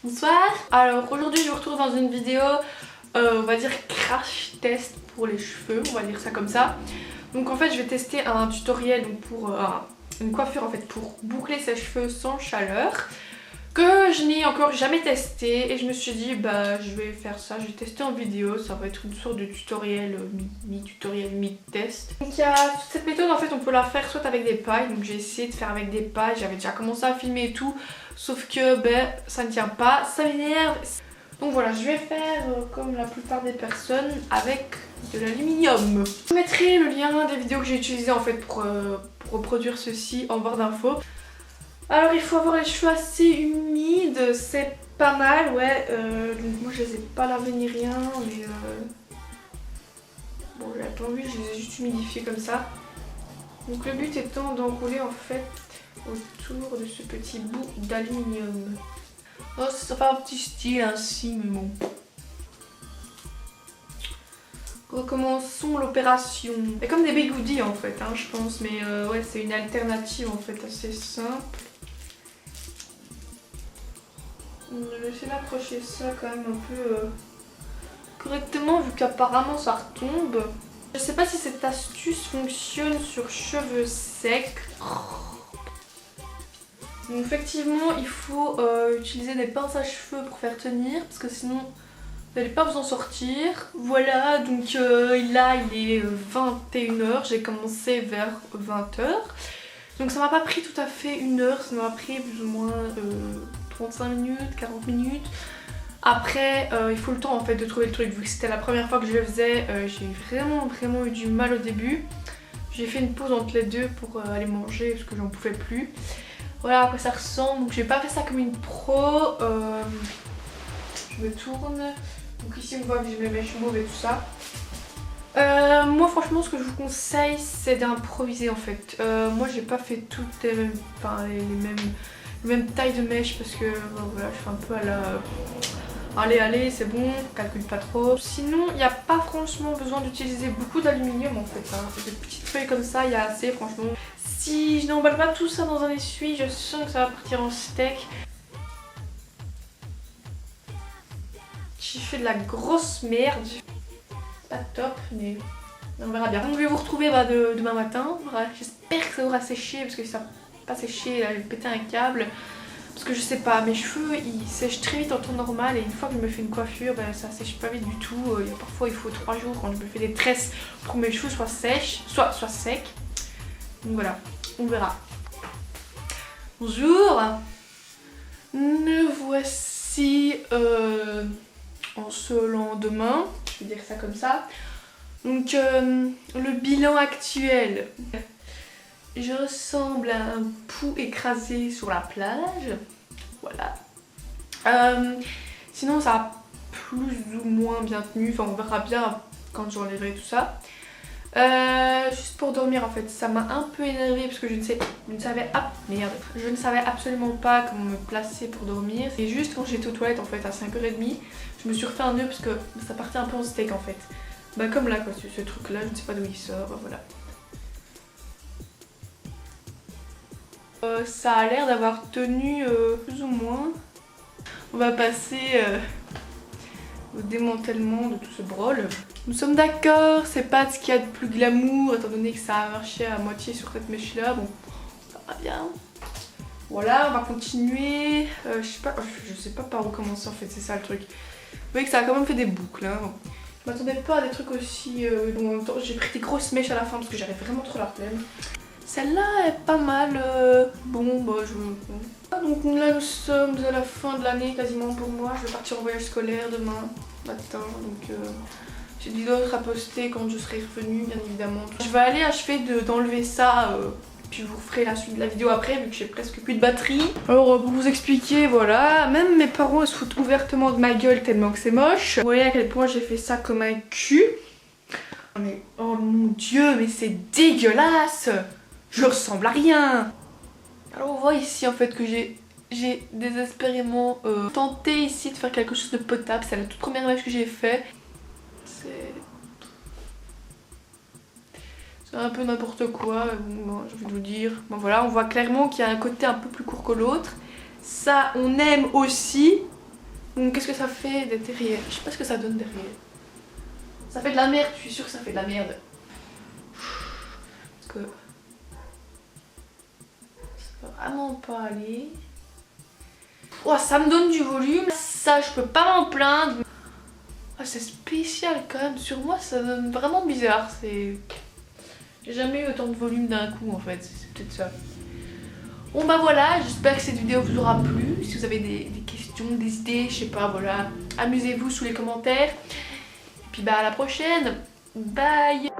Bonsoir. Alors aujourd'hui je vous retrouve dans une vidéo, on va dire crash test pour les cheveux, on va dire ça comme ça. Donc en fait je vais tester un tutoriel donc pour une coiffure en fait pour boucler ses cheveux sans chaleur que je n'ai encore jamais testé et je me suis dit bah je vais faire ça, je vais tester en vidéo, ça va être une sorte de tutoriel, mi-tutoriel, mi-test. Donc il y a toute cette méthode en fait on peut la faire soit avec des pailles, donc j'ai essayé de faire avec des pailles, j'avais déjà commencé à filmer et tout, sauf que ben ça ne tient pas, ça m'énerve. Donc voilà, je vais faire comme la plupart des personnes avec de l'aluminium. Je vous mettrai le lien des vidéos que j'ai utilisées en fait pour reproduire ceci en barre d'infos. Alors il faut avoir les cheveux assez humides, c'est pas mal, ouais. Donc moi je les ai pas lavés ni rien, mais bon j'ai pas envie, je les ai juste humidifiés comme ça. Donc le but étant d'enrouler en fait autour de ce petit bout d'aluminium. Oh ça fait un petit style ainsi, mais bon. Recommençons l'opération. C'est comme des bigoudis en fait, hein, je pense, mais ouais c'est une alternative en fait assez simple. Je vais essayer d'accrocher ça quand même un peu correctement vu qu'apparemment ça retombe. Je sais pas si cette astuce fonctionne sur cheveux secs. Donc effectivement il faut utiliser des pinces à cheveux pour faire tenir parce que sinon vous n'allez pas vous en sortir. Voilà, donc là il est 21h, j'ai commencé vers 20h. Donc ça m'a pas pris tout à fait une heure, ça m'a pris plus ou moins 35 minutes, 40 minutes. Après il faut le temps en fait de trouver le truc, vu que c'était la première fois que je le faisais, j'ai vraiment eu du mal au début. J'ai fait une pause entre les deux pour aller manger parce que j'en pouvais plus. Voilà à quoi ça ressemble, donc j'ai pas fait ça comme une pro. Je me tourne, donc ici on voit que j'ai mes mèches mauves et tout ça. Moi franchement ce que je vous conseille c'est d'improviser en fait. Moi j'ai pas fait toutes les mêmes, enfin, les mêmes tailles de mèches parce que voilà je fais un peu à la... Allez c'est bon, calcule pas trop. Sinon il n'y a pas franchement besoin d'utiliser beaucoup d'aluminium en fait, hein. Des petites feuilles comme ça il y a assez franchement. Si je n'emballe pas tout ça dans un essuie je sens que ça va partir en steak. J'ai fait de la grosse merde. Pas top mais on verra bien. Donc je vais vous retrouver demain matin. Voilà, j'espère que ça aura séché parce que si ça n'a pas séché là je vais péter un câble. Parce que je sais pas, mes cheveux ils sèchent très vite en temps normal et une fois que je me fais une coiffure ben, ça sèche pas vite du tout. Parfois il faut 3 jours quand je me fais des tresses pour que mes cheveux soient sèches, soit secs. Donc voilà, on verra. Bonjour. Me voici en ce lendemain, je vais dire ça comme ça. Donc le bilan actuel. Je ressemble à un pou écrasé sur la plage. Voilà. Sinon ça a plus ou moins bien tenu. Enfin on verra bien quand j'enlèverai tout ça. Juste pour dormir en fait, ça m'a un peu énervée parce que je ne savais absolument pas comment me placer pour dormir. Et juste quand j'étais aux toilettes en fait à 5h30, je me suis refait un nœud parce que ça partait un peu en steak en fait. Bah comme là quoi, ce truc là, je ne sais pas d'où il sort, bah, voilà. Ça a l'air d'avoir tenu plus ou moins. On va passer au démantèlement de tout ce brol. Nous sommes d'accord, c'est pas ce qu'il y a de plus glamour étant donné que ça a marché à moitié sur cette mèche là. Bon, ça va bien. Voilà, on va continuer. Je sais pas par où commencer en fait, c'est ça le truc. Vous voyez que ça a quand même fait des boucles. Hein. Je m'attendais pas à des trucs aussi longs en même temps. J'ai pris des grosses mèches à la fin parce que j'avais vraiment trop la flemme. Celle-là est pas mal. Bon, bah donc là nous sommes à la fin de l'année quasiment pour moi. Je vais partir en voyage scolaire demain matin. Donc j'ai dit d'autres à poster quand je serai revenue bien évidemment. Je vais aller achever d'enlever ça. Puis je vous ferai la suite de la vidéo après vu que j'ai presque plus de batterie. Alors pour vous expliquer, voilà, même mes parents se foutent ouvertement de ma gueule tellement que c'est moche. Vous voyez à quel point j'ai fait ça comme un cul. Mais oh mon dieu, mais c'est dégueulasse. Je ressemble à rien. Alors on voit ici en fait que j'ai désespérément tenté ici de faire quelque chose de potable. C'est la toute première mèche que j'ai fait. C'est un peu n'importe quoi, bon, j'ai envie de vous dire. Bon voilà, on voit clairement qu'il y a un côté un peu plus court que l'autre. Ça on aime aussi. Donc qu'est-ce que ça fait d'être derrière? Je sais pas ce que ça donne derrière. Ça fait de la merde, je suis sûre que ça fait de la merde. Parce que ça peut vraiment pas aller. Oh, ça me donne du volume, ça je peux pas m'en plaindre. Ah, c'est spécial quand même, sur moi ça donne vraiment bizarre. J'ai jamais eu autant de volume d'un coup en fait, c'est peut-être ça. Bon bah voilà, j'espère que cette vidéo vous aura plu. Si vous avez des questions, des idées, je sais pas, voilà, amusez-vous sous les commentaires. Et puis bah à la prochaine, bye.